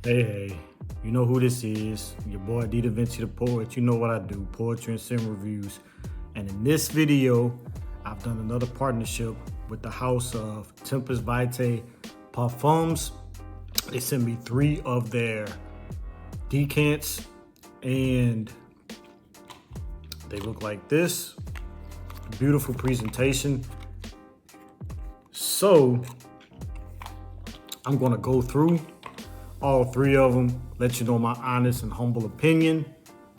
Hey, you know who this is. Your boy Davinci the poet. You know what I do, poetry and sim reviews. And in this video, I've done another partnership with the house of TEMPUS VITAE Parfums. They sent me 3 of their decants and they look like this. Beautiful presentation. So I'm gonna go through all 3 of them, let you know my honest and humble opinion,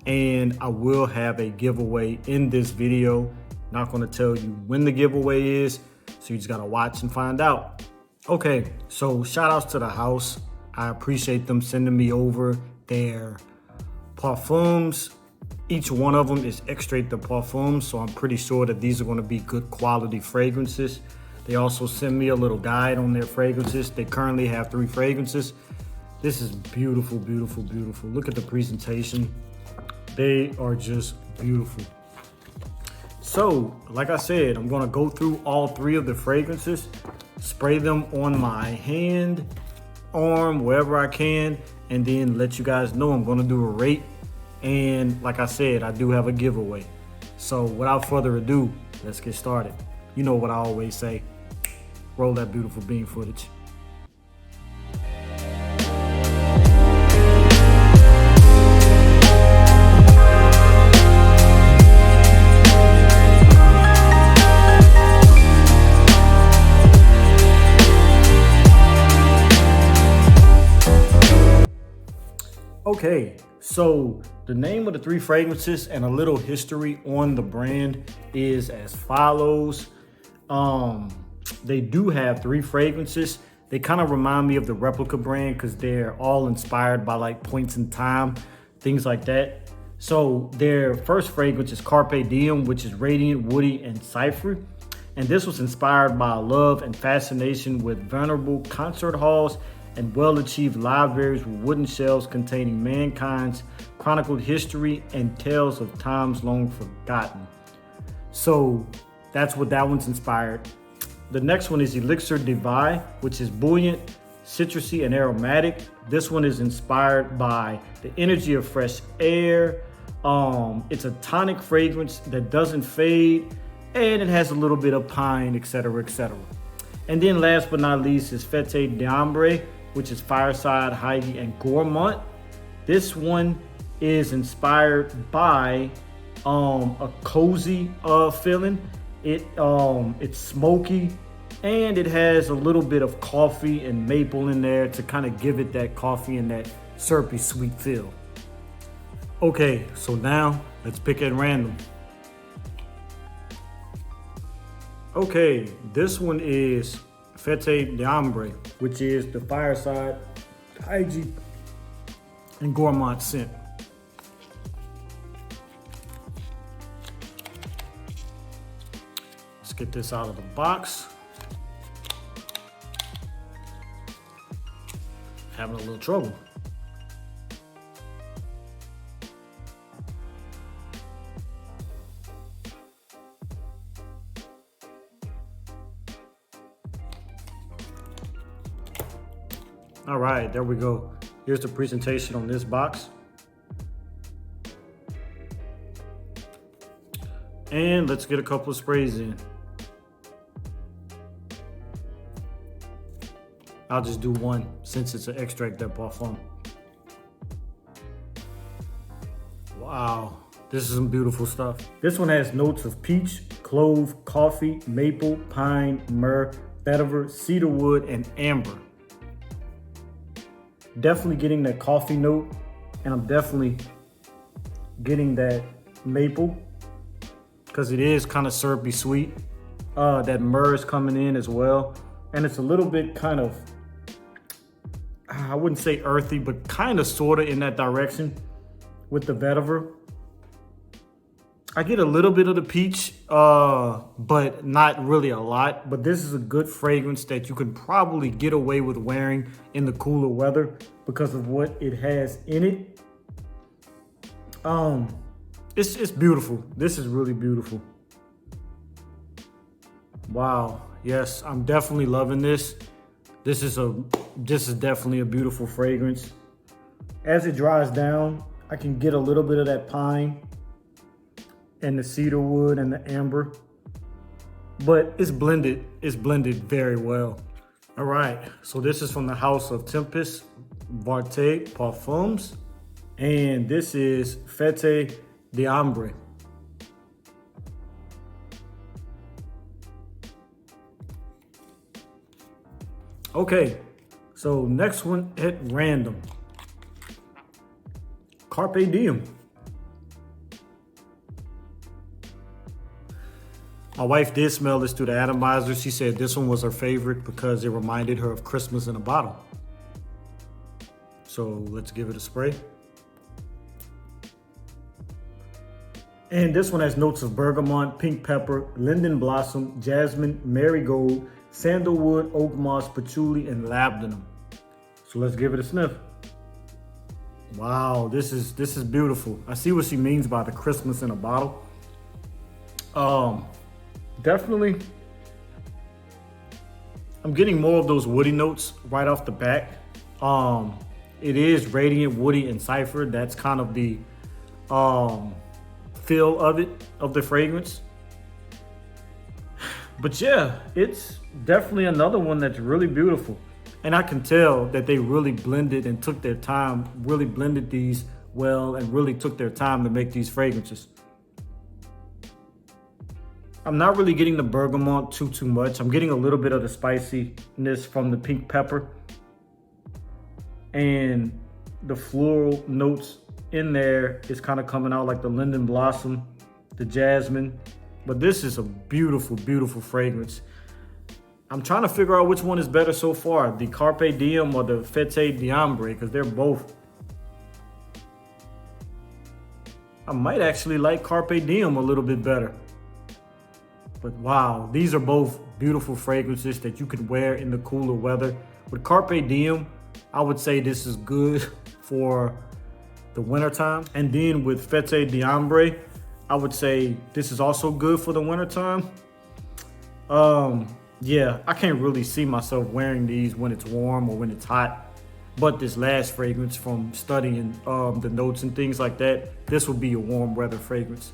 and I will have a giveaway in this video. Not gonna tell you when the giveaway is, so you just gotta watch and find out. Okay, so shout outs to the house. I appreciate them sending me over their parfums. Each one of them is extrait de parfum, so I'm pretty sure that these are gonna be good quality fragrances. They also send me a little guide on their fragrances. They currently have 3 fragrances. This is beautiful, beautiful, beautiful. Look at the presentation. They are just beautiful. So, like I said, I'm gonna go through all 3 of the fragrances, spray them on my hand, arm, wherever I can, and then let you guys know I'm gonna do a rate. And like I said, I do have a giveaway. So without further ado, let's get started. You know what I always say, roll that beautiful bean footage. Okay, so the name of the 3 fragrances and a little history on the brand is as follows. They do have 3 fragrances. They kind of remind me of the replica brand because they're all inspired by like points in time, things like that. So their first fragrance is Carpe Diem, which is radiant, woody, and cypher. And this was inspired by a love and fascination with venerable concert halls and well-achieved libraries with wooden shelves containing mankind's chronicled history and tales of times long forgotten. So that's what that one's inspired. The next one is Elixir de Vie, which is buoyant, citrusy, and aromatic. This one is inspired by the energy of fresh air. It's a tonic fragrance that doesn't fade, and it has a little bit of pine, etc., etc. And then last but not least is Fete d'Ambre, which is fireside, hygge, and gourmand. This one is inspired by a cozy feeling. It's smoky, and it has a little bit of coffee and maple in there to kind of give it that coffee and that syrupy sweet feel. Okay, so now let's pick at random. Okay, this one is Fete d'Ambre, which is the fireside, hygge, and gourmand scent. Let's get this out of the box. Having a little trouble. All right, there we go. Here's the presentation on this box. And let's get a couple of sprays in. I'll just do one since it's an extrait de parfum. Wow, this is some beautiful stuff. This one has notes of peach, clove, coffee, maple, pine, myrrh, vetiver, cedarwood, and amber. Definitely getting that coffee note, and I'm definitely getting that maple because it is kind of syrupy sweet. That myrrh is coming in as well, and it's a little bit kind of, I wouldn't say earthy, but kind of sort of in that direction with the vetiver. I get a little bit of the peach, but not really a lot. But this is a good fragrance that you can probably get away with wearing in the cooler weather because of what it has in it. It's beautiful. This is really beautiful. Wow. Yes, I'm definitely loving this. This is definitely a beautiful fragrance. As it dries down, I can get a little bit of that pine and the cedar wood and the amber, but it's blended very well. All right, so this is from the house of Tempus Vitae Parfums, and this is Fete d'Ambre. Okay, so next one at random. Carpe Diem. My wife did smell this through the atomizer. She said this one was her favorite because it reminded her of Christmas in a bottle. So let's give it a spray. And this one has notes of bergamot, pink pepper, linden blossom, jasmine, marigold, sandalwood, oak moss, patchouli, and labdanum. So let's give it a sniff. Wow, this is beautiful. I see what she means by the Christmas in a bottle. Definitely, I'm getting more of those woody notes right off the bat. It is radiant, woody, and cipher. That's kind of the feel of the fragrance. But yeah, it's definitely another one that's really beautiful. And I can tell that they really blended and took their time, really blended these well, and really took their time to make these fragrances. I'm not really getting the bergamot too much. I'm getting a little bit of the spiciness from the pink pepper. And the floral notes in there is kind of coming out like the linden blossom, the jasmine. But this is a beautiful, beautiful fragrance. I'm trying to figure out which one is better so far, the Carpe Diem or the Fete d'Ambre, because they're both. I might actually like Carpe Diem a little bit better. But wow, these are both beautiful fragrances that you could wear in the cooler weather. With Carpe Diem, I would say this is good for the wintertime. And then with Fete d'Ambre, I would say this is also good for the wintertime. Yeah, I can't really see myself wearing these when it's warm or when it's hot. But this last fragrance, from studying the notes and things like that, this will be a warm weather fragrance.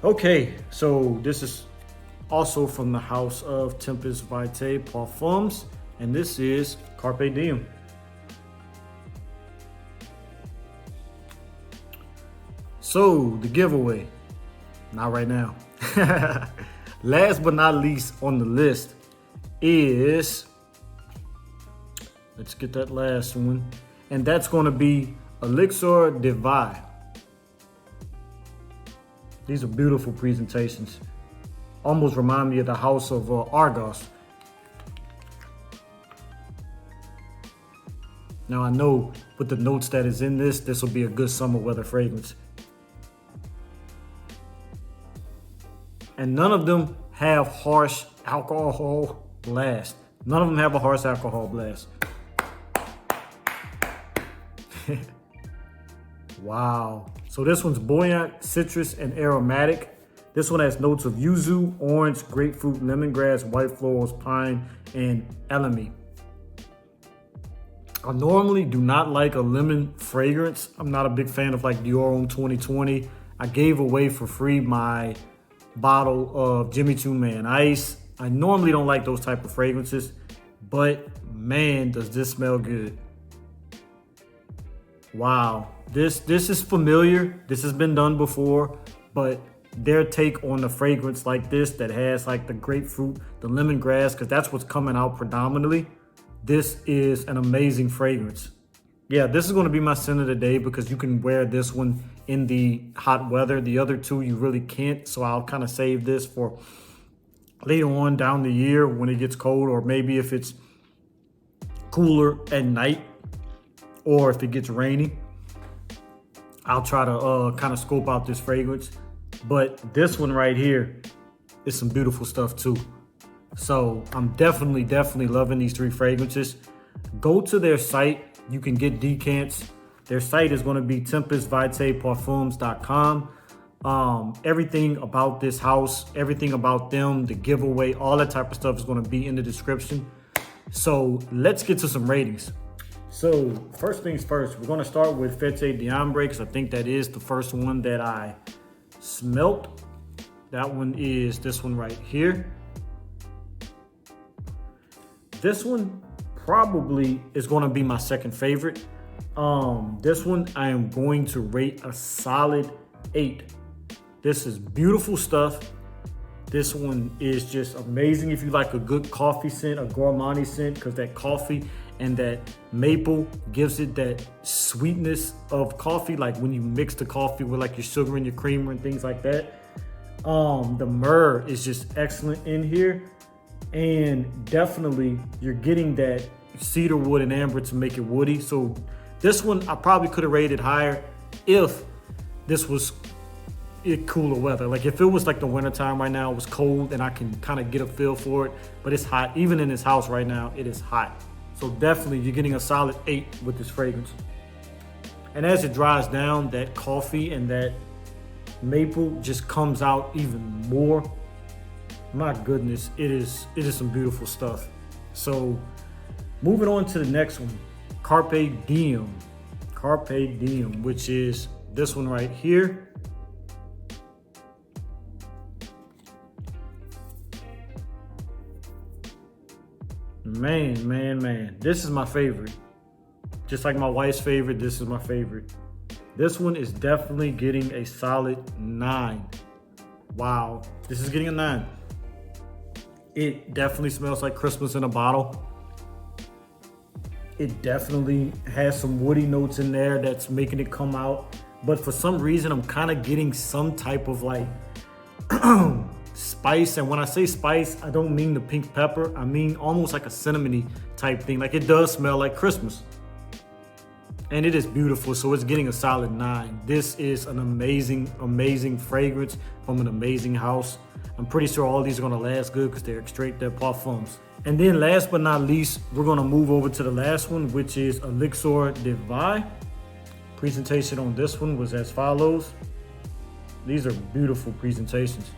Okay, so this is also from the house of Tempus Vitae Parfums, and this is Carpe Diem. So the giveaway, not right now. Last but not least on the list is, let's get that last one, and that's going to be Elixir de Vie. These are beautiful presentations. Almost remind me of the house of Argos. Now I know with the notes that is in this will be a good summer weather fragrance. And none of them have harsh alcohol blast. None of them have a harsh alcohol blast. Wow. So this one's buoyant, citrus, and aromatic. This one has notes of yuzu, orange, grapefruit, lemongrass, white florals, pine, and elemi. I normally do not like a lemon fragrance. I'm not a big fan of like Dior Homme 2020. I gave away for free my bottle of Jimmy Choo Man Ice. I normally don't like those type of fragrances, but man, does this smell good. Wow, this is familiar. This has been done before, but their take on the fragrance like this that has like the grapefruit, the lemongrass, because that's what's coming out predominantly. This is an amazing fragrance. Yeah, this is going to be my scent of the day because you can wear this one in the hot weather. The other two you really can't, so I'll kind of save this for later on down the year when it gets cold, or maybe if it's cooler at night or if it gets rainy. I'll try to kind of scope out this fragrance. But this one right here is some beautiful stuff too. So I'm definitely loving these three fragrances. Go to their site. You can get decants. Their site is going to be tempusvitaeparfums.com. Everything about this house, everything about them, the giveaway, all that type of stuff is going to be in the description. So let's get to some ratings. So first things first, we're gonna start with Fete d'Ambre because I think that is the first one that I smelt. That one is this one right here. This one probably is gonna be my second favorite. This one I am going to rate a solid 8. This is beautiful stuff. This one is just amazing if you like a good coffee scent, a gourmand scent, because that coffee and that maple gives it that sweetness of coffee, like when you mix the coffee with like your sugar and your creamer and things like that. The myrrh is just excellent in here, and definitely you're getting that cedar wood and amber to make it woody. So this one I probably could have rated higher if this was cooler weather. Like if it was like the wintertime right now, it was cold and I can kind of get a feel for it, but it's hot. Even in this house right now, it is hot. So definitely you're getting a solid 8 with this fragrance. And as it dries down, that coffee and that maple just comes out even more. My goodness, it is some beautiful stuff. So moving on to the next one, Carpe Diem. Carpe Diem, which is this one right here. Man, this is my favorite. Just like my wife's favorite, this is my favorite. This one is definitely getting a solid 9. Wow, this is getting a 9. It definitely smells like Christmas in a bottle. It definitely has some woody notes in there that's making it come out. But for some reason, I'm kind of getting some type of like spice. And when I say spice, I don't mean the pink pepper. I mean almost like a cinnamony type thing. Like it does smell like Christmas. And it is beautiful, so it's getting a solid 9. This is an amazing fragrance from an amazing house. I'm pretty sure all these are gonna last good because they're straight their parfums. And then last but not least, we're gonna move over to the last one, which is Elixir de Vie. Presentation on this one was as follows. These are beautiful presentations.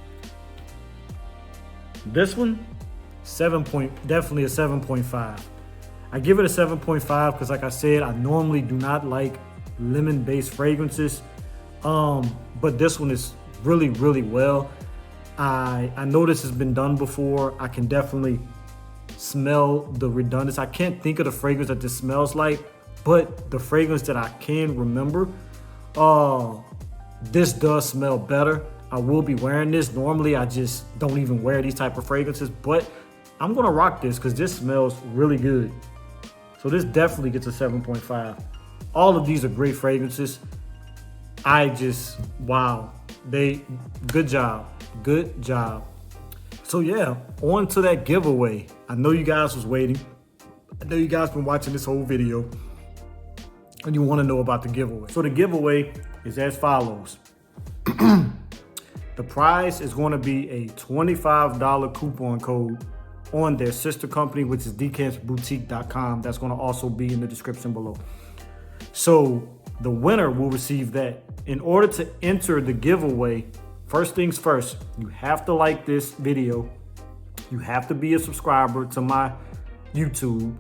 This one, definitely a 7.5. I give it a 7.5 because like I said, I normally do not like lemon-based fragrances. But this one is really well. I know this has been done before. I can definitely smell the redundancy. I can't think of the fragrance that this smells like, but the fragrance that I can remember, this does smell better. I will be wearing this. Normally, I just don't even wear these type of fragrances, but I'm gonna rock this because this smells really good. So this definitely gets a 7.5. All of these are great fragrances. Wow. Good job. So yeah, on to that giveaway. I know you guys was waiting. I know you guys been watching this whole video and you want to know about the giveaway. So the giveaway is as follows. The prize is going to be a $25 coupon code on their sister company, which is decampsboutique.com. That's going to also be in the description below. So the winner will receive that. In order to enter the giveaway, first things first, you have to like this video. You have to be a subscriber to my YouTube,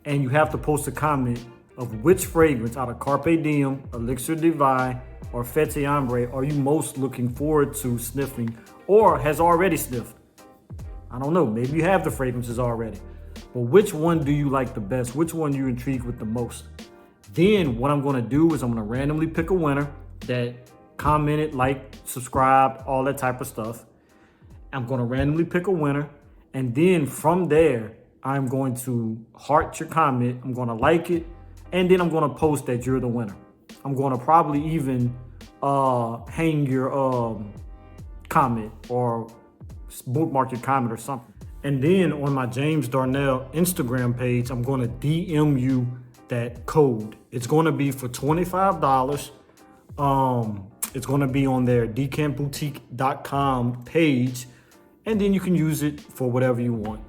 and you have to post a comment of which fragrance out of Carpe Diem, Elixir de Vie, or Fete d'Ambre are you most looking forward to sniffing or has already sniffed. I don't know, maybe you have the fragrances already, but which one do you like the best? Which one you intrigued with the most? Then what I'm gonna do is I'm gonna randomly pick a winner that commented, liked, subscribed, all that type of stuff. I'm gonna randomly pick a winner, and then from there, I'm going to heart your comment, I'm gonna like it, and then I'm gonna post that you're the winner. I'm gonna probably even hang your comment or bookmark your comment or something. And then on my James Darnell Instagram page, I'm gonna DM you that code. It's gonna be for $25. It's gonna be on their decampboutique.com page, and then you can use it for whatever you want.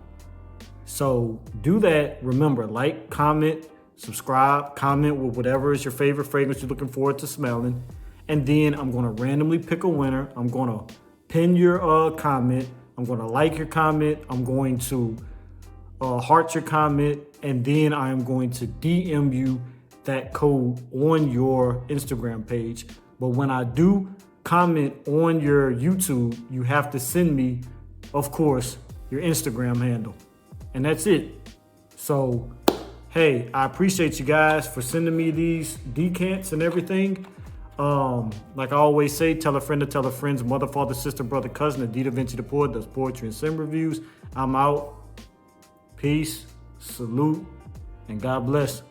So do that. Remember, like, comment, subscribe, comment with whatever is your favorite fragrance you're looking forward to smelling. And then I'm gonna randomly pick a winner. I'm gonna pin your comment. I'm gonna like your comment. I'm going to heart your comment, and then I am going to DM you that code on your Instagram page. But when I do comment on your YouTube, you have to send me, of course, your Instagram handle. And that's it. So, hey, I appreciate you guys for sending me these decants and everything. Like I always say, tell a friend to tell a friend's mother, father, sister, brother, cousin. Davinci the poet does poetry and sim reviews. I'm out. Peace, salute, and God bless.